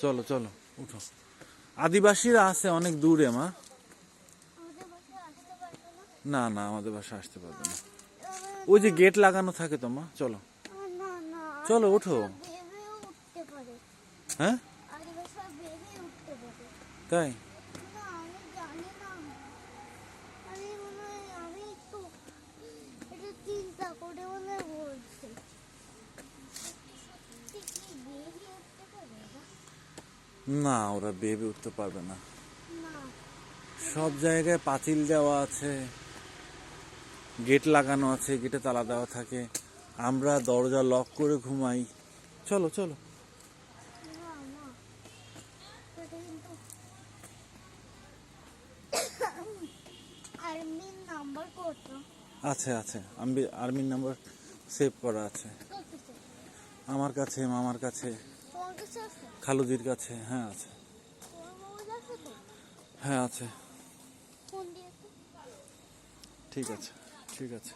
চলো চলো উঠো। আদিবাসীরা আছে অনেক দূরে মা। না না আমাদের বাসা আসতে পারবে না, ওই যে গেট লাগানো থাকে তো মা। চলো চলো ওঠো। হ্যাঁ তাই না, ওরা বেবি উঠতে পারবে না। সব জায়গায় পাঁচিল দেওয়া আছে, গেট লাগানো আছে, গেটে তালা দেওয়া থাকে, আমরা দরজা লক করে ঘুমাই। চলো চলো। আছে আছে, আমি আর্মির নাম্বার সেভ করা আছে আমার কাছে, মামার কাছে, খালুজির কাছে। হ্যাঁ আছে, হ্যাঁ আছে। ঠিক আছে ঠিক আছে।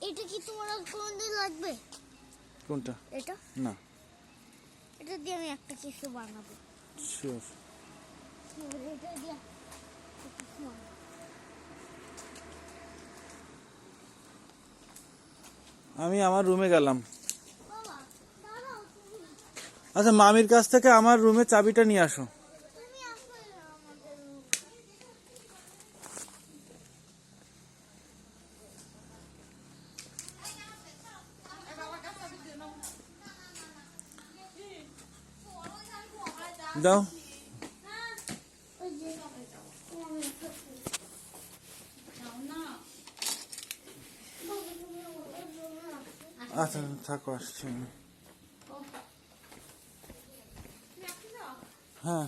এটা কি তোমার কোনদিন লাগবে? কোনটা? এটা না, এটা দিয়ে আমি একটা কিছু বানাবো। শিওর। এটা দিয়ে আমি আমার রুমে গেলাম। বাবা দাঁড়াও, আচ্ছা, মামির কাছ থেকে আমার রুমে চাবিটা নিয়ে আসো। তুমি আসো আমাদের দাও। আচ্ছা থাকো, আসছি আমি। হ্যাঁ।